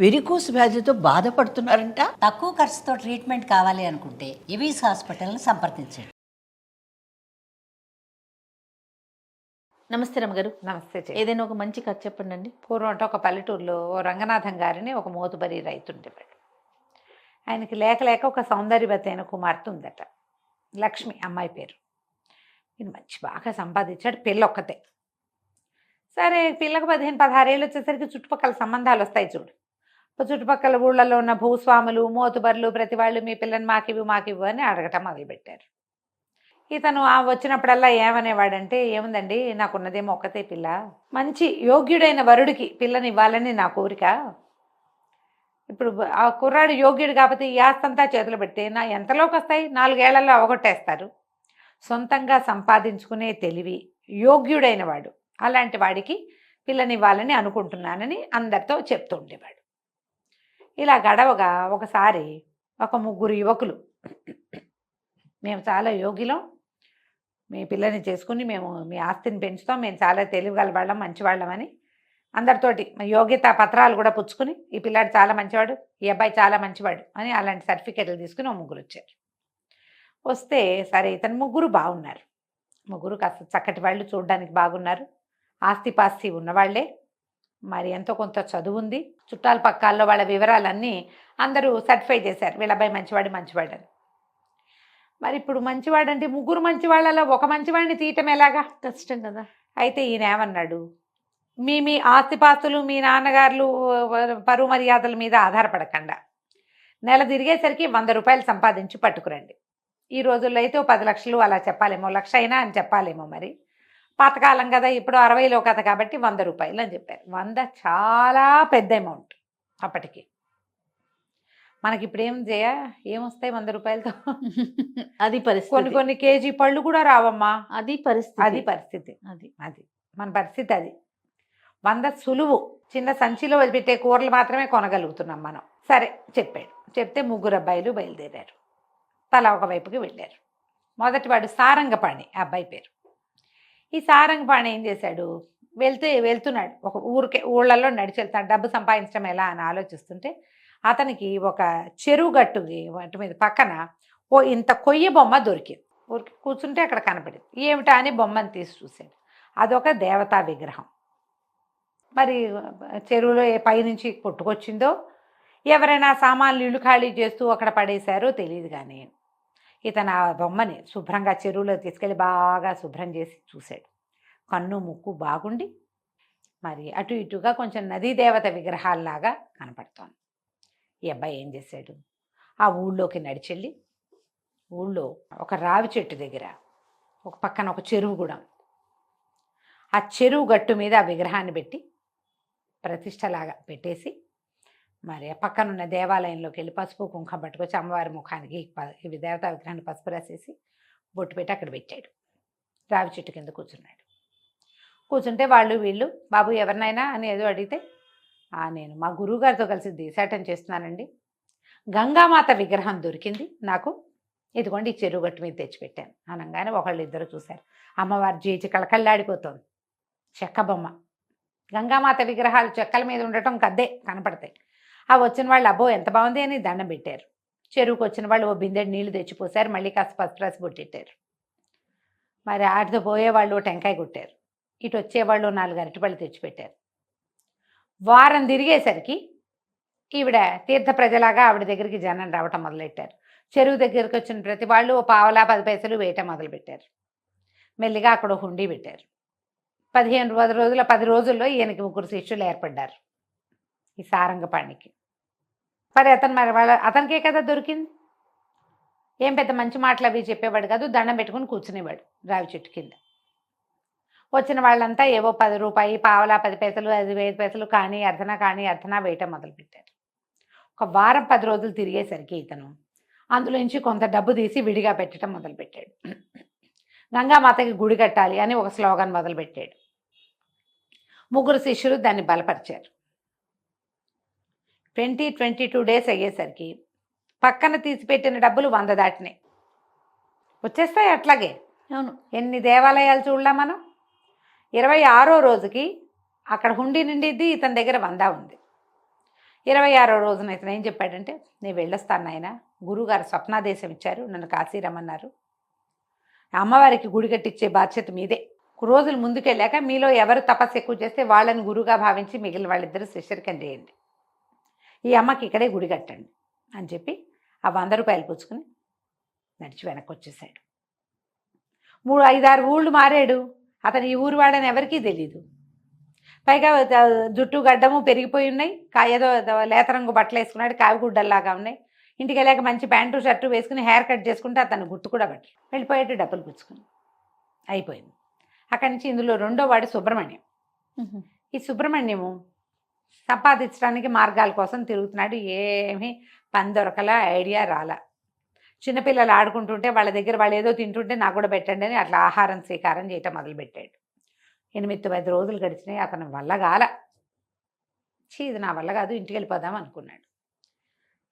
Varicose వ్యాధితో బాధపడుతున్నారంట. తక్కువ ఖర్చుతో ట్రీట్మెంట్ కావాలి అనుకుంటే ఎవిస్ హాస్పిటల్ని సంప్రదించండి. నమస్తే రమ్మగారు. నమస్తే చెల్లి. ఏదైనా ఒక మంచి కథ చెప్పండి అండి. పూర్వం అంటే ఒక పల్లెటూరులో ఓ రంగనాథం గారిని ఒక మోతుబరి రైతు ఉండేవాడు. ఆయనకి లేక లేక ఒక సౌందర్యవతి అయిన కుమార్తె ఉందట, లక్ష్మి అమ్మాయి పేరు. ఈయన మంచి బాగా సంపాదించాడు, పిల్ల ఒక్కతే. సరే పిల్లకు 15-16 ఏళ్ళు వచ్చేసరికి చుట్టుపక్కల సంబంధాలు వస్తాయి చూడు. చుట్టుపక్కల ఊళ్ళలో ఉన్న భూస్వాములు, మోతుబర్లు ప్రతి వాళ్ళు మీ పిల్లని మాకివ్వు అని అడగటం మొదలుపెట్టారు. ఇతను వచ్చినప్పుడల్లా ఏమనేవాడంటే, ఏముందండి నాకున్నదేమో ఒక్కతే పిల్ల, మంచి యోగ్యుడైన వరుడికి పిల్లని ఇవ్వాలని నా కోరిక. ఇప్పుడు ఆ కుర్రాడు యోగ్యుడు కాకపోతే ఈ ఆస్తంతా చేతులు పెడితే ఎంతలోకి వస్తాయి, 4 ఏళ్లలో అవగొట్టేస్తారు. సొంతంగా సంపాదించుకునే తెలివి, యోగ్యుడైన వాడు, అలాంటి వాడికి పిల్లనివ్వాలని అనుకుంటున్నానని అందరితో చెప్తూ ఉండేవాడు. ఇలా గడవగా ఒకసారి ఒక 3 యువకులు, మేము చాలా యోగ్యులం, మీ పిల్లని చేసుకుని మేము మీ ఆస్తిని పెంచుతాం, మేము చాలా తెలివిగల వాళ్ళం, మంచివాళ్ళం అని అందరితోటి యోగ్యతా పత్రాలు కూడా పుచ్చుకుని, ఈ పిల్లాడు చాలా మంచివాడు, ఈ అబ్బాయి చాలా మంచివాడు అని అలాంటి సర్టిఫికెట్లు తీసుకుని 3 వచ్చారు. వస్తే సరే ఇతను 3 బాగున్నారు, 3 కాస్త చక్కటి వాళ్ళు, చూడడానికి బాగున్నారు, ఆస్తిపాస్తి ఉన్నవాళ్లే, మరి ఎంతో కొంత చదువు ఉంది, చుట్టాల పక్కాల్లో వాళ్ళ వివరాలన్నీ అందరూ సర్టిఫై చేశారు, వీళ్ళ అబ్బాయి మంచివాడు అని. మరి ఇప్పుడు మంచివాడంటే 3 మంచివాళ్ళలో ఒక మంచివాడిని తీయటం ఎలాగా, కష్టం కదా. అయితే ఈయన ఏమన్నాడు, మీ ఆస్తిపాస్తులు, మీ నాన్నగారులు పరువు మర్యాదల మీద ఆధారపడకుండా నెల తిరిగేసరికి 100 రూపాయలు సంపాదించి పట్టుకురండి. ఈ రోజుల్లో అయితే 10 లక్షలు అలా చెప్పాలేమో, 1,00,000 అయినా అని చెప్పాలేమో, మరి పాతకాలం కదా, ఇప్పుడు 60లో కథ కాబట్టి 100 రూపాయలు అని చెప్పారు. 100 చాలా పెద్ద అమౌంట్ అప్పటికి. మనకి ఇప్పుడు ఏమొస్తాయి 100 రూపాయలతో? అది పరిస్థితి. కొన్ని కేజీ పళ్ళు కూడా రావమ్మా. అది పరిస్థితి. అది మన పరిస్థితి. అది 100 సులువు, చిన్న సంచిలో పెట్టే కూరలు మాత్రమే కొనగలుగుతున్నాం మనం. సరే చెప్పాడు. చెప్తే 3 అబ్బాయిలు బయలుదేరారు, తలా ఒకవైపుకి వెళ్ళారు. మొదటివాడు సారంగపాణి, ఆ అబ్బాయి పేరు. ఈ సారంగపాణి ఏం చేశాడు, వెళ్తున్నాడు ఒక ఊళ్ళల్లో నడిచి వెళ్తాడు, డబ్బు సంపాదించడం ఎలా అని ఆలోచిస్తుంటే అతనికి ఒక చెరువు గట్టుకి వాటి మీద పక్కన ఇంత కొయ్య బొమ్మ దొరికింది. ఊరికి కూర్చుంటే అక్కడ కనపడింది. ఏమిటా అని బొమ్మను తీసి చూశాడు. అదొక దేవతా విగ్రహం. మరి చెరువులో పైనుంచి కొట్టుకొచ్చిందో, ఎవరైనా సామాన్లు ఇల్లు ఖాళీ చేస్తూ అక్కడ పడేశారో తెలియదు, కానీ ఇతను ఆ బొమ్మని శుభ్రంగా చెరువులో తీసుకెళ్ళి బాగా శుభ్రం చేసి చూశాడు. కన్ను ముక్కు బాగుండి మరి అటు ఇటుగా కొంచెం నదీ దేవత విగ్రహాల్లాగా కనపడుతోంది. ఈ అబ్బాయి ఏం చేశాడు, ఆ ఊళ్ళోకి నడిచెళ్ళి, ఊళ్ళో ఒక రావి చెట్టు దగ్గర ఒక పక్కన ఒక చెరువు కూడా, ఆ చెరువు గట్టు మీద ఆ విగ్రహాన్ని పెట్టి ప్రతిష్టలాగా పెట్టేసి, మరి ఆ పక్కనున్న దేవాలయంలోకి వెళ్ళి పసుపు కుంకుమ పట్టుకొచ్చి అమ్మవారి ముఖానికి ఇవి దేవతా విగ్రహాన్ని పసుపు రాసేసి బొట్టు పెట్టి అక్కడ పెట్టాడు. రావి చెట్టు కింద కూర్చున్నాడు. కూర్చుంటే వీళ్ళు బాబు ఎవరినైనా అని ఏదో అడిగితే, నేను మా గురువుగారితో కలిసి దేశాటం చేస్తున్నానండి, గంగామాత విగ్రహం దొరికింది నాకు, ఇదిగోండి ఈ చెరువు గట్టు మీద తెచ్చిపెట్టాను అనగానే 1-2 చూశారు. అమ్మవారి జేచి కళకళ్ళాడిపోతుంది, చెక్క బొమ్మ. గంగామాత విగ్రహాలు చెక్కల మీద ఉండటం కద్దే కనపడతాయి. ఆ వచ్చిన వాళ్ళు అబ్బో ఎంత బాగుంది అని దండం పెట్టారు. చెరువుకు వచ్చిన వాళ్ళు ఓ బిందెడు నీళ్లు తెచ్చిపోసారు, మళ్ళీ కాస్త పసుపు రాసి బొట్టెట్టారు. మరి ఆటితో పోయేవాళ్ళు టెంకాయ కొట్టారు, ఇటు వచ్చేవాళ్ళు 4 అరటిపళ్ళు తెచ్చిపెట్టారు. వారం తిరిగేసరికి ఈవిడ తీర్థ ప్రజలాగా ఆవిడ దగ్గరికి జనం రావటం మొదలెట్టారు. చెరువు దగ్గరికి వచ్చిన ప్రతి వాళ్ళు ఓ పావలా 10 పైసలు వేయటం మొదలుపెట్టారు. మెల్లిగా అక్కడ హుండీ పెట్టారు. 10 రోజుల్లో ఈయనకి 3 శిష్యులు ఏర్పడ్డారు, ఈ సారంగపాణికి. మరి అతనికే కదా దొరికింది, ఏం పెద్ద మంచి మాటలు అవి చెప్పేవాడు కాదు, దండం పెట్టుకుని కూర్చునేవాడు రావి చెట్టు కింద. వచ్చిన వాళ్ళంతా ఏవో 10 రూపాయి, పావలా 10 పైసలు, 5 పైసలు కానీ అర్ధనా వేయటం మొదలుపెట్టారు. ఒక వారం 10 రోజులు తిరిగేసరికి ఇతను అందులోంచి కొంత డబ్బు తీసి విడిగా పెట్టడం మొదలుపెట్టాడు. గంగామాతకి గుడి కట్టాలి అని ఒక స్లోగన్ మొదలుపెట్టాడు. 3 శిష్యులు దాన్ని బలపరిచారు. 22 డేస్ అయ్యేసరికి పక్కన తీసిపెట్టిన డబ్బులు 100 దాటినాయి. వచ్చేస్తాయి అట్లాగే. అవును, ఎన్ని దేవాలయాలు చూడలే మనం. 26వ రోజుకి అక్కడ హుండీ నిండిద్ది, ఇతని దగ్గర 100 ఉంది. 26వ రోజున ఇతను ఏం చెప్పాడంటే, నేను వెళ్ళొస్తాను నాయన, గురువుగారు స్వప్నాదేశం ఇచ్చారు, నన్ను కాశీ రమ్మన్నారు, అమ్మవారికి గుడి కట్టించే బాధ్యత మీదే. రోజులు ముందుకెళ్ళాక మీలో ఎవరు తపస్సు ఎక్కువ చేస్తే వాళ్ళని గురువుగా భావించి మిగిలిన వాళ్ళిద్దరూ శిష్యరికం చేయండి, ఈ అమ్మకి ఇక్కడే గుడి కట్టండి అని చెప్పి ఆ 100 రూపాయలు పుచ్చుకుని నడిచి వెనక్కి వచ్చేసాడు. 5-6 ఊళ్ళు మారాడు. అతను ఈ ఊరు వాడని ఎవరికీ తెలీదు. పైగా జుట్టు గడ్డము పెరిగిపోయి ఉన్నాయి, ఏదో లేత రంగు బట్టలు వేసుకున్నాడు, కావిగుడ్డల్లాగా ఉన్నాయి. ఇంటికి వెళ్ళాక మంచి ప్యాంటు షర్టు వేసుకుని హెయిర్ కట్ చేసుకుంటే అతను గుర్తు కూడా పట్టి వెళ్ళిపోయాడు, డబ్బులు పుచ్చుకుని. అయిపోయింది. అక్కడి నుంచి ఇందులో రెండో వాడు సుబ్రహ్మణ్యం. ఈ సుబ్రహ్మణ్యము సంపాదించడానికి మార్గాల కోసం తిరుగుతున్నాడు. ఏమీ పని దొరకలా, ఐడియా రాలా. చిన్నపిల్లలు ఆడుకుంటుంటే వాళ్ళ దగ్గర వాళ్ళు ఏదో తింటుంటే నాకు కూడా పెట్టండి అని అట్లా ఆహారం స్వీకారం చేయటం మొదలుపెట్టాడు. 8-10 రోజులు గడిచినాయి. అతని వల్ల కాల. ఇది నా వల్ల కాదు, ఇంటికి వెళ్ళిపోదాం అనుకున్నాడు.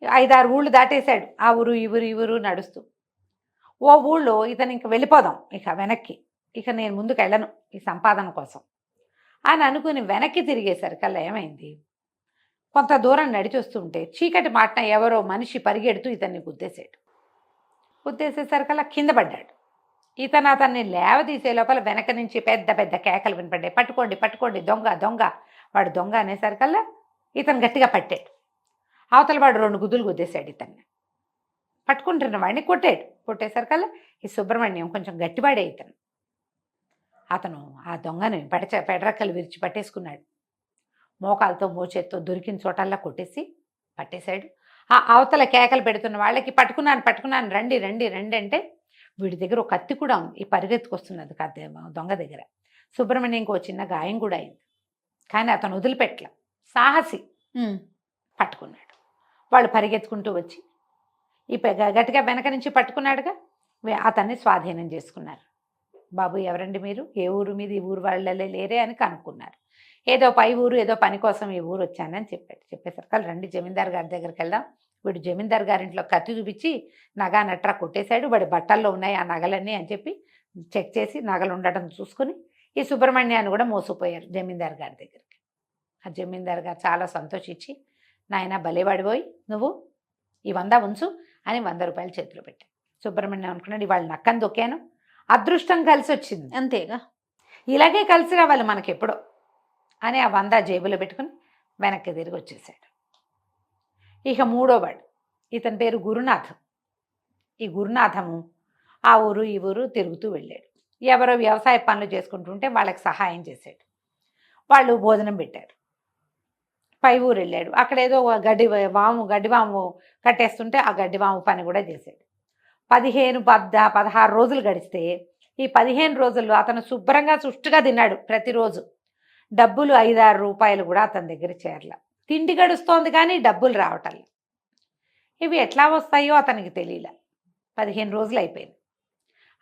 5-6 ఊళ్ళు దాటేశాడు. ఆ ఊరు ఈ ఊరు ఈ ఊరు నడుస్తూ ఓ ఊళ్ళో ఇతను ఇంక వెళ్ళిపోదాం ఇక వెనక్కి, ఇక నేను ముందుకు వెళ్ళను ఈ సంపాదన కోసం అని అనుకుని వెనక్కి తిరిగేసరికల్లా ఏమైంది, కొంత దూరం నడిచి వస్తుంటే చీకటి మాటన ఎవరో మనిషి పరిగెడుతూ ఇతన్ని గుద్దేశాడు. గుద్దేసేసరికల్లా కింద పడ్డాడు. ఇతను అతన్ని లేవదీసే లోపల వెనక నుంచి పెద్ద పెద్ద కేకలు వినపడ్డాయి, పట్టుకోండి పట్టుకోండి, దొంగ దొంగ. వాడు దొంగ అనేసరికల్లా ఇతను గట్టిగా పట్టాడు. అవతల వాడు 2 గుద్దులు గుద్దేశాడు ఇతన్ని. పట్టుకుంటున్న వాడిని కొట్టాడు. కొట్టేసరికల్లా ఈ సుబ్రహ్మణ్యం కొంచెం గట్టివాడే ఇతను. అతను ఆ దొంగని పెడరక్కలు విరిచి పట్టేసుకున్నాడు. మోకాలతో మోచేత్తో దొరికిన చోటల్లా కొట్టేసి పట్టేశాడు. ఆ అవతల కేకలు పెడుతున్న వాళ్ళకి పట్టుకున్నాను రండి రండి రండి అంటే వీడి దగ్గర ఒక కత్తి కూడా ఉంది. ఈ పరిగెత్తుకొస్తున్నది కత్తి దొంగ దగ్గర. సుబ్రహ్మణ్యంకి ఒక చిన్న గాయం కూడా అయింది. కానీ అతను వదిలిపెట్టల, సాహసి. పట్టుకున్నాడు. వాళ్ళు పరిగెత్తుకుంటూ వచ్చి ఈ గట్టిగా వెనక నుంచి పట్టుకున్నాడుగా, అతన్ని స్వాధీనం చేసుకున్నారు. బాబు ఎవరండి మీరు, ఏ ఊరు మీద, ఈ ఊరు వాళ్ళే లేరే అని కనుక్కున్నారు. ఏదో పై ఊరు, ఏదో పని కోసం ఈ ఊరు వచ్చానని చెప్పాడు. చెప్పేసరికి రండి జమీందార్ గారి దగ్గరికి వెళ్దాం. వీడు జమీందార్ గారింట్లో కత్తి చూపించి నగా నట్రా కొట్టేశాడు, వాడి బట్టల్లో ఉన్నాయి ఆ నగలన్నీ అని చెప్పి చెక్ చేసి నగలు ఉండటం చూసుకుని ఈ సుబ్రహ్మణ్యాన్ని కూడా మోసపోయారు జమీందార్ గారి దగ్గరికి. ఆ జమీందార్ గారు చాలా సంతోషించి, నాయన భలేవాడిపోయి నువ్వు ఈ 100 ఉంచు అని 100 రూపాయలు చేతిలో పెట్టాడు. సుబ్రహ్మణ్యం అనుకున్నాడు, ఇవాళ నక్కని దొక్కాను, అదృష్టం కలిసి వచ్చింది, అంతేగా, ఇలాగే కలిసి రావాలి మనకెప్పుడో అని ఆ 100 జేబులో పెట్టుకుని వెనక్కి తిరిగి వచ్చేసాడు. ఇక మూడోవాడు, ఇతని పేరు గురునాథం. ఈ గురునాథము ఆ ఊరు ఈ ఊరు తిరుగుతూ వెళ్ళాడు. ఎవరో వ్యవసాయ పనులు చేసుకుంటుంటే వాళ్ళకి సహాయం చేశాడు. వాళ్ళు భోజనం పెట్టారు. పై ఊరు వెళ్ళాడు. అక్కడ ఏదో గడ్డివాము కట్టేస్తుంటే ఆ గడ్డివాము పని కూడా చేశాడు. 16 రోజులు గడిస్తే ఈ 15 రోజుల్లో అతను శుభ్రంగా సుష్టుగా తిన్నాడు ప్రతిరోజు. డబ్బులు 5-6 రూపాయలు కూడా అతని దగ్గర చేరల. తిండి గడుస్తోంది కానీ డబ్బులు రావటంలా. ఇవి ఎట్లా వస్తాయో అతనికి తెలియలే. 15 రోజులు అయిపోయింది.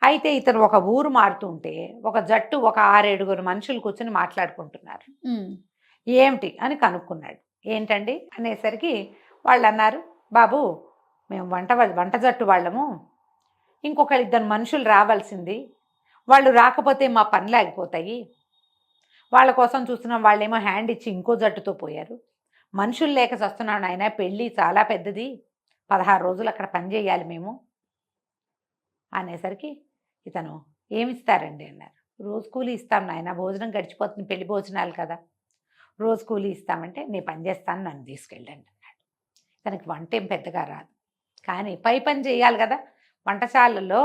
అయితే ఇతను ఒక ఊరు మారుతుంటే ఒక జట్టు ఒక 6-7 మనుషులు కూర్చొని మాట్లాడుకుంటున్నారు. ఏమిటి అని కనుక్కున్నాడు. ఏంటండి అనేసరికి వాళ్ళు అన్నారు, బాబు మేము వంట జట్టు వాళ్ళము, ఇంకొక 2 మనుషులు రావాల్సింది, వాళ్ళు రాకపోతే మా పనులు ఆగిపోతాయి, వాళ్ళ కోసం చూస్తున్నాం, వాళ్ళేమో హ్యాండ్ ఇచ్చి ఇంకో జట్టుతో పోయారు, మనుషులు లేక వస్తున్నాను ఆయన, పెళ్ళి చాలా పెద్దది, 16 రోజులు అక్కడ పని చేయాలి మేము అనేసరికి ఇతను ఏమిస్తారండి అన్నారు. రోజు కూలీ ఇస్తాం నాయన, భోజనం గడిచిపోతుంది, పెళ్లి భోజనాలు కదా, రోజు కూలీ ఇస్తామంటే నీ పని చేస్తాను, నన్ను తీసుకెళ్ళండి అన్నాడు. తనకి వంట ఏం పెద్దగా రాదు, కానీ పై పని చేయాలి కదా. వంటశాలలో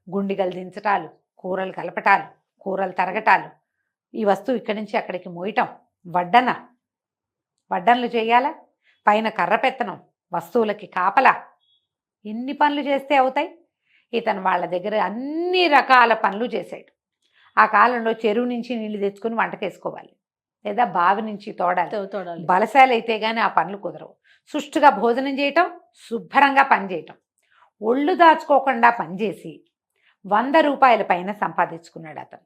గుండిగలు దించటాలు, కూరలు కలపటాలు, కూరలు తరగటాలు, ఈ వస్తువు ఇక్కడి నుంచి అక్కడికి మోయటం, వడ్డనలు చేయాలా, పైన కర్ర పెత్తనం, వస్తువులకి కాపలా, ఎన్ని పనులు చేస్తే అవుతాయి. ఇతను వాళ్ళ దగ్గర అన్ని రకాల పనులు చేశాడు. ఆ కాలంలో చెరువు నుంచి నీళ్లు తెచ్చుకొని వంటకేసుకోవాలి, లేదా బావి నుంచి తోడాలి. బలశాలు అయితే కానీ ఆ పనులు కుదరవు. సుష్టుగా భోజనం చేయటం, శుభ్రంగా పనిచేయటం, ఒళ్ళు దాచుకోకుండా పనిచేసి 100 రూపాయల పైన సంపాదించుకున్నాడు అతను.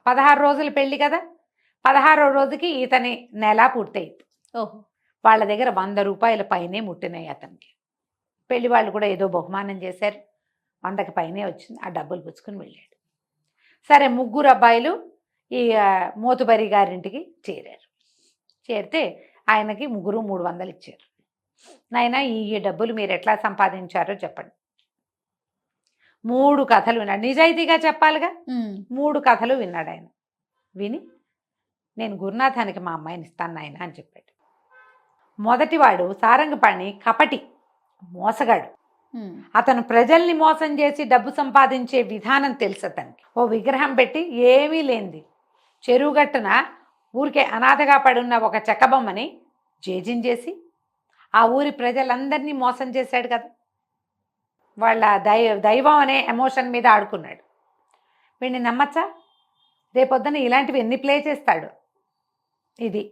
16 రోజులు పెళ్ళి కదా, 16వ రోజుకి ఇతని నెల పూర్తయింది. వాళ్ళ దగ్గర 100 రూపాయల పైనే ముట్టినాయి అతనికి. పెళ్లి వాళ్ళు కూడా ఏదో బహుమానం చేశారు, 100కి పైనే వచ్చింది. ఆ డబ్బులు పుచ్చుకుని వెళ్ళాడు. సరే, 3 అబ్బాయిలు ఈ మోతుబరి గారింటికి చేరారు. చేరితే ఆయనకి ముగ్గురు 300 ఇచ్చారు. నాయన ఈ డబ్బులు మీరు ఎట్లా సంపాదించారో చెప్పండి. 3 కథలు విన్నాడు. నిజాయితీగా చెప్పాలిగా. 3 కథలు విన్నాడు ఆయన. విని నేను గురునాథానికి మా అమ్మాయిని ఇస్తాను నాయన అని చెప్పాడు. మొదటివాడు సారంగపాణి కపటి, మోసగాడు. అతను ప్రజల్ని మోసం చేసి డబ్బు సంపాదించే విధానం తెలుసు అతనికి. ఓ విగ్రహం పెట్టి ఏమీ లేనిది చెరువుగట్టున ఊరికే అనాథగా పడున్న ఒక చెక్కబొమ్మని జేజించేసి ఆ ఊరి ప్రజలందరినీ మోసం చేశాడు కదా. వాళ్ళ దైవం అనే ఎమోషన్ మీద ఆడుకున్నాడు. వీడిని నమ్మచ్చా? రేపొద్దున ఇలాంటివి ఎన్ని ప్లే చేస్తాడు. ఇది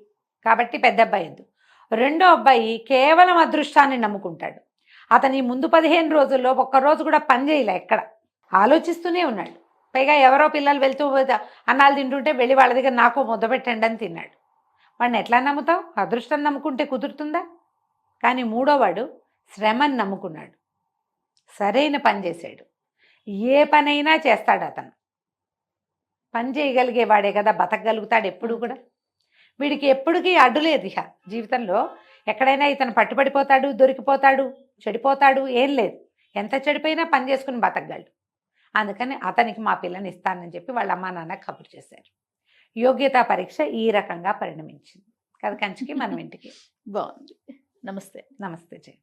కాబట్టి పెద్ద అబ్బాయి వద్దు. రెండో అబ్బాయి కేవలం అదృష్టాన్ని నమ్ముకుంటాడు. అతని ముందు 15 రోజుల్లో ఒక్కరోజు కూడా పని చేయలే, ఎక్కడ ఆలోచిస్తూనే ఉన్నాడు. పైగా ఎవరో పిల్లలు వెళ్తూ అన్నాలు తింటుంటే వెళ్ళి వాళ్ళ దగ్గర నాకు ముద్ద పెట్టండి అని తిన్నాడు. వాడిని ఎట్లా నమ్ముతావు? అదృష్టం నమ్ముకుంటే కుదురుతుందా? కానీ మూడోవాడు శ్రమని నమ్ముకున్నాడు. సరైన పని చేశాడు. ఏ పనైనా చేస్తాడు అతను. పని చేయగలిగేవాడే కదా బతకగలుగుతాడు ఎప్పుడు కూడా. వీడికి ఎప్పటికీ అడ్డు లేదు ఇక జీవితంలో. ఎక్కడైనా ఇతను పట్టుబడిపోతాడు, దొరికిపోతాడు, చెడిపోతాడు, ఏం లేదు. ఎంత చెడిపోయినా పని చేసుకుని బతకగలడు. అందుకని అతనికి మా పిల్లని ఇస్తానని చెప్పి వాళ్ళ అమ్మా నాన్న కబురు చేశారు. యోగ్యతా పరీక్ష ఈ రకంగా పరిణమించింది. కదా కంచికి మనం ఇంటికి. బాగుంది. నమస్తే. నమస్తే జయ.